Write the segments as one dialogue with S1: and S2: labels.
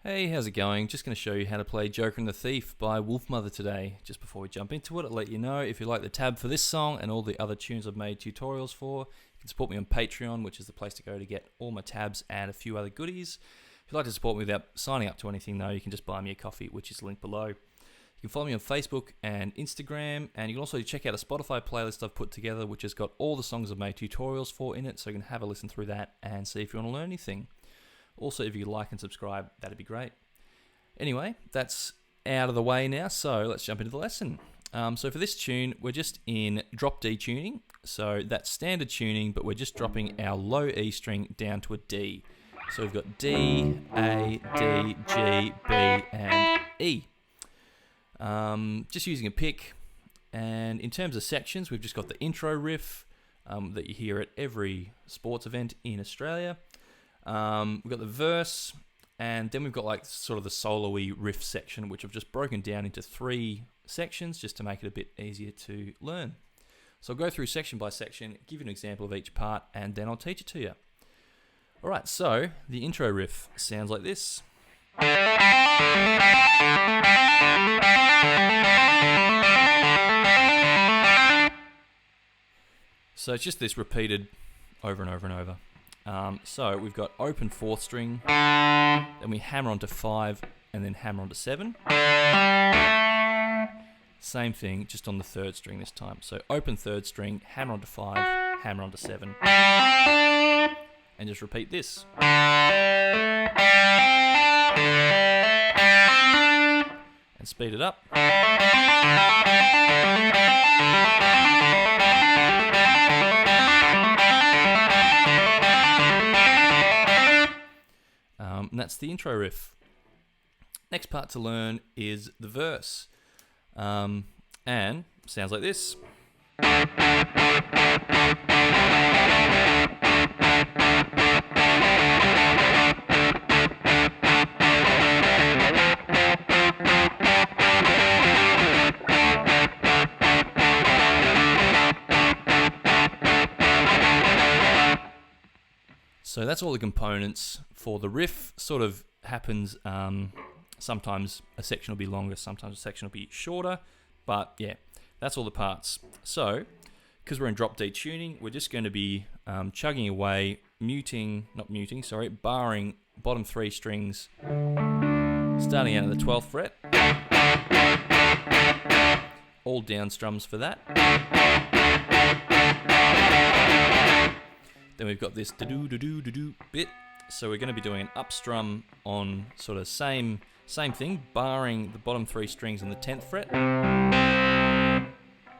S1: Hey, how's it going? Just going to show you how to play Joker and the Thief by Wolfmother today. Just before we jump into it, I'll let you know if you like the tab for this song and all the other tunes I've made tutorials for, you can support me on Patron, which is the place to go to get all my tabs and a few other goodies. If you'd like to support me without signing up to anything though, you can just buy me a coffee, which is linked below. You can follow me on Facebook and Instagram, and you can also check out a Spotify playlist I've put together, which has got all the songs I've made tutorials for in it, so you can have a listen through that and see if you want to learn anything. Also, if you could like and subscribe, that'd be great. Anyway, that's out of the way now, so let's jump into the lesson. So for this tune, we're just in drop D tuning. So that's standard tuning, but we're just dropping our low E string down to a D. So we've got D, A, D, G, B, and E. Just using a pick. And in terms of sections, we've just got the intro riff that you hear at every sports event in Australia. We've got the verse, and then we've got like sort of the solo-y riff section, which I've just broken down into 3 sections just to make it a bit easier to learn. So I'll go through section by section, give you an example of each part, and then I'll teach it to you. Alright, so the intro riff sounds like this. So it's just this repeated over and over and over. So we've got open 4th string, then we hammer onto 5, and then hammer onto 7. Same thing, just on the 3rd string this time. So open 3rd string, hammer onto 5, hammer onto 7, and just repeat this. And speed it up. And that's the intro riff. Next part to learn is the verse. And sounds like this. So that's all the components for the riff. Sort of happens, sometimes a section will be longer, sometimes a section will be shorter, but yeah, that's all the parts. So, because we're in drop D tuning, we're just going to be chugging away, barring bottom 3 strings, starting out at the 12th fret, all down strums for that. Then we've got this do-do-do-do-do bit, so we're going to be doing an up strum on sort of same thing, barring the bottom 3 strings on the 10th fret,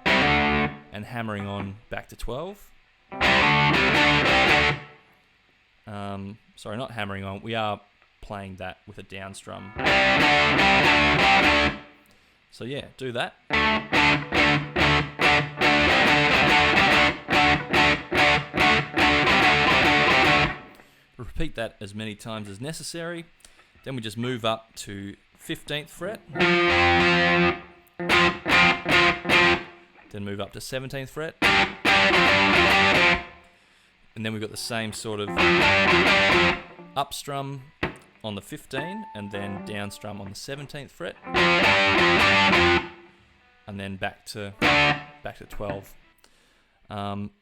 S1: and hammering on back to 12. Sorry, not hammering on, we are playing that with a down strum. So yeah, do that. Repeat that as many times as necessary. Then we just move up to 15th fret. Then move up to 17th fret. And then we've got the same sort of up strum on the 15 and then down strum on the 17th fret. And then back to 12.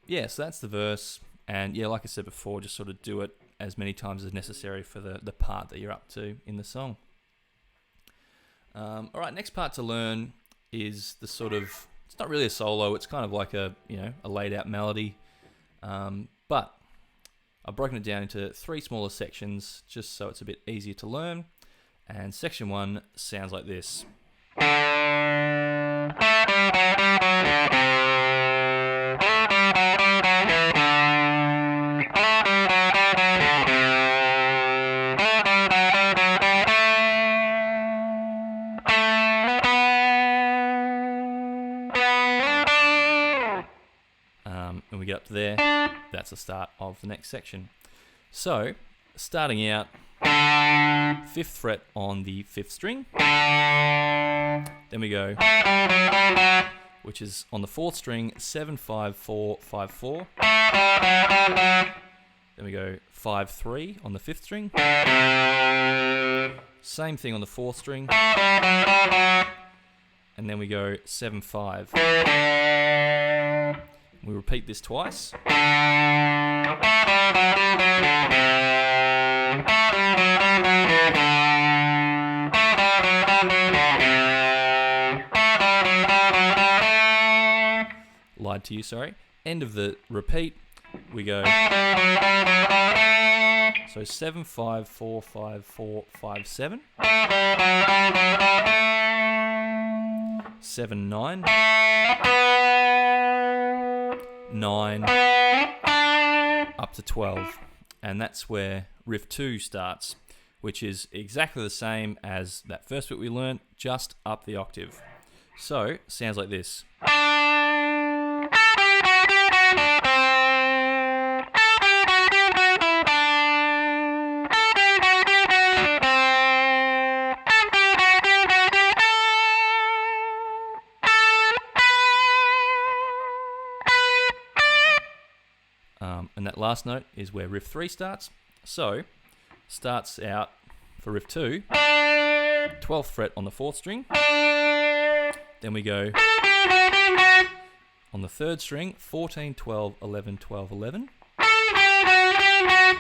S1: Yeah, so that's the verse. And yeah, like I said before, just sort of do it as many times as necessary for the part that you're up to in the song. Alright, next part to learn is the sort of, it's not really a solo, it's kind of like a laid out melody, but I've broken it down into 3 smaller sections just so it's a bit easier to learn. And section 1 sounds like this. And we get up to there, that's the start of the next section. So, starting out, 5th fret on the 5th string, then we go, which is on the 4th string, 7, 5, 4, 5, 4, then we go 5, 3 on the 5th string, Same thing on the 4th string. And then we go 7/5. We repeat this twice. Lied to you, sorry. End of the repeat, we go. So 7/5 4/5 4/5 7. 7/9 9 up to 12, and that's where riff 2 starts, which is exactly the same as that first bit we learned, just up the octave. So sounds like this. And that last note is where riff 3 starts. So, starts out for riff 2, 12th fret on the 4th string. Then we go on the 3rd string, 14, 12, 11, 12, 11. Then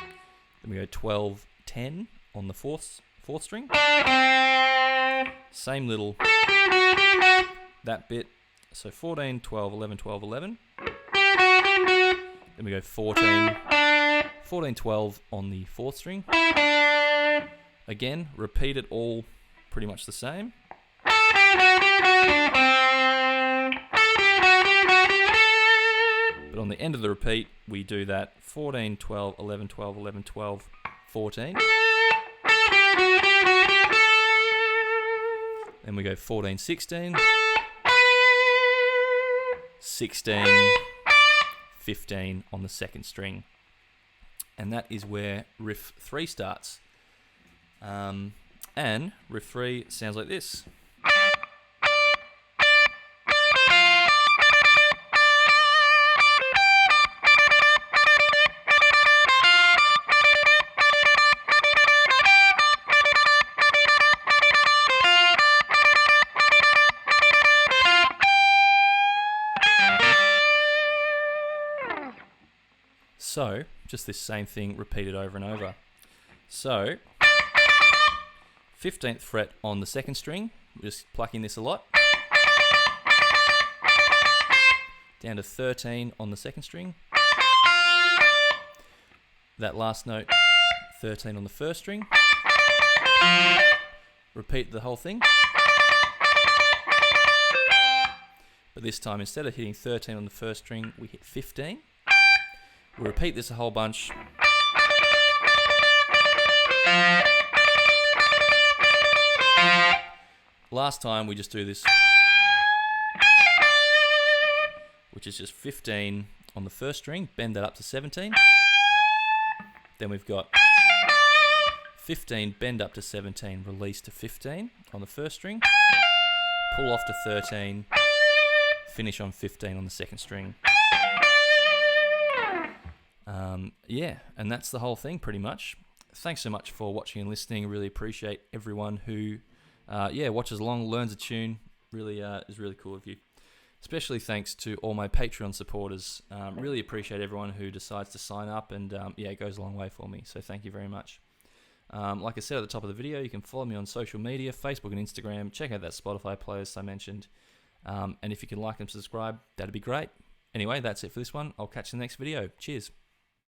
S1: we go 12, 10 on the 4th string. Same little, that bit. So 14, 12, 11, 12, 11. Then we go 14, 12 on the 4th string. Again, repeat it all pretty much the same. But on the end of the repeat, we do that 14, 12, 11, 12, 11, 12, 14. Then we go 14, 16, 16, 15 on the 2nd string, and that is where riff 3 starts. And riff 3 sounds like this. So, just this same thing repeated over and over. So, 15th fret on the 2nd string, just plucking this a lot. Down to 13 on the 2nd string. That last note, 13 on the 1st string. Repeat the whole thing. But this time, instead of hitting 13 on the 1st string, we hit 15. We'll repeat this a whole bunch. Last time we just do this, which is just 15 on the 1st string, bend that up to 17. Then we've got 15, bend up to 17, release to 15 on the 1st string, pull off to 13, finish on 15 on the 2nd string. Yeah, and that's the whole thing pretty much. Thanks so much for watching and listening. Really appreciate everyone who watches along, learns a tune. Really is really cool of you. Especially thanks to all my Patreon supporters. Really appreciate everyone who decides to sign up, and it goes a long way for me. So thank you very much. Like I said at the top of the video, you can follow me on social media, Facebook and Instagram. Check out that Spotify playlist I mentioned. And if you can like and subscribe, that'd be great. Anyway, that's it for this one. I'll catch you in the next video. Cheers.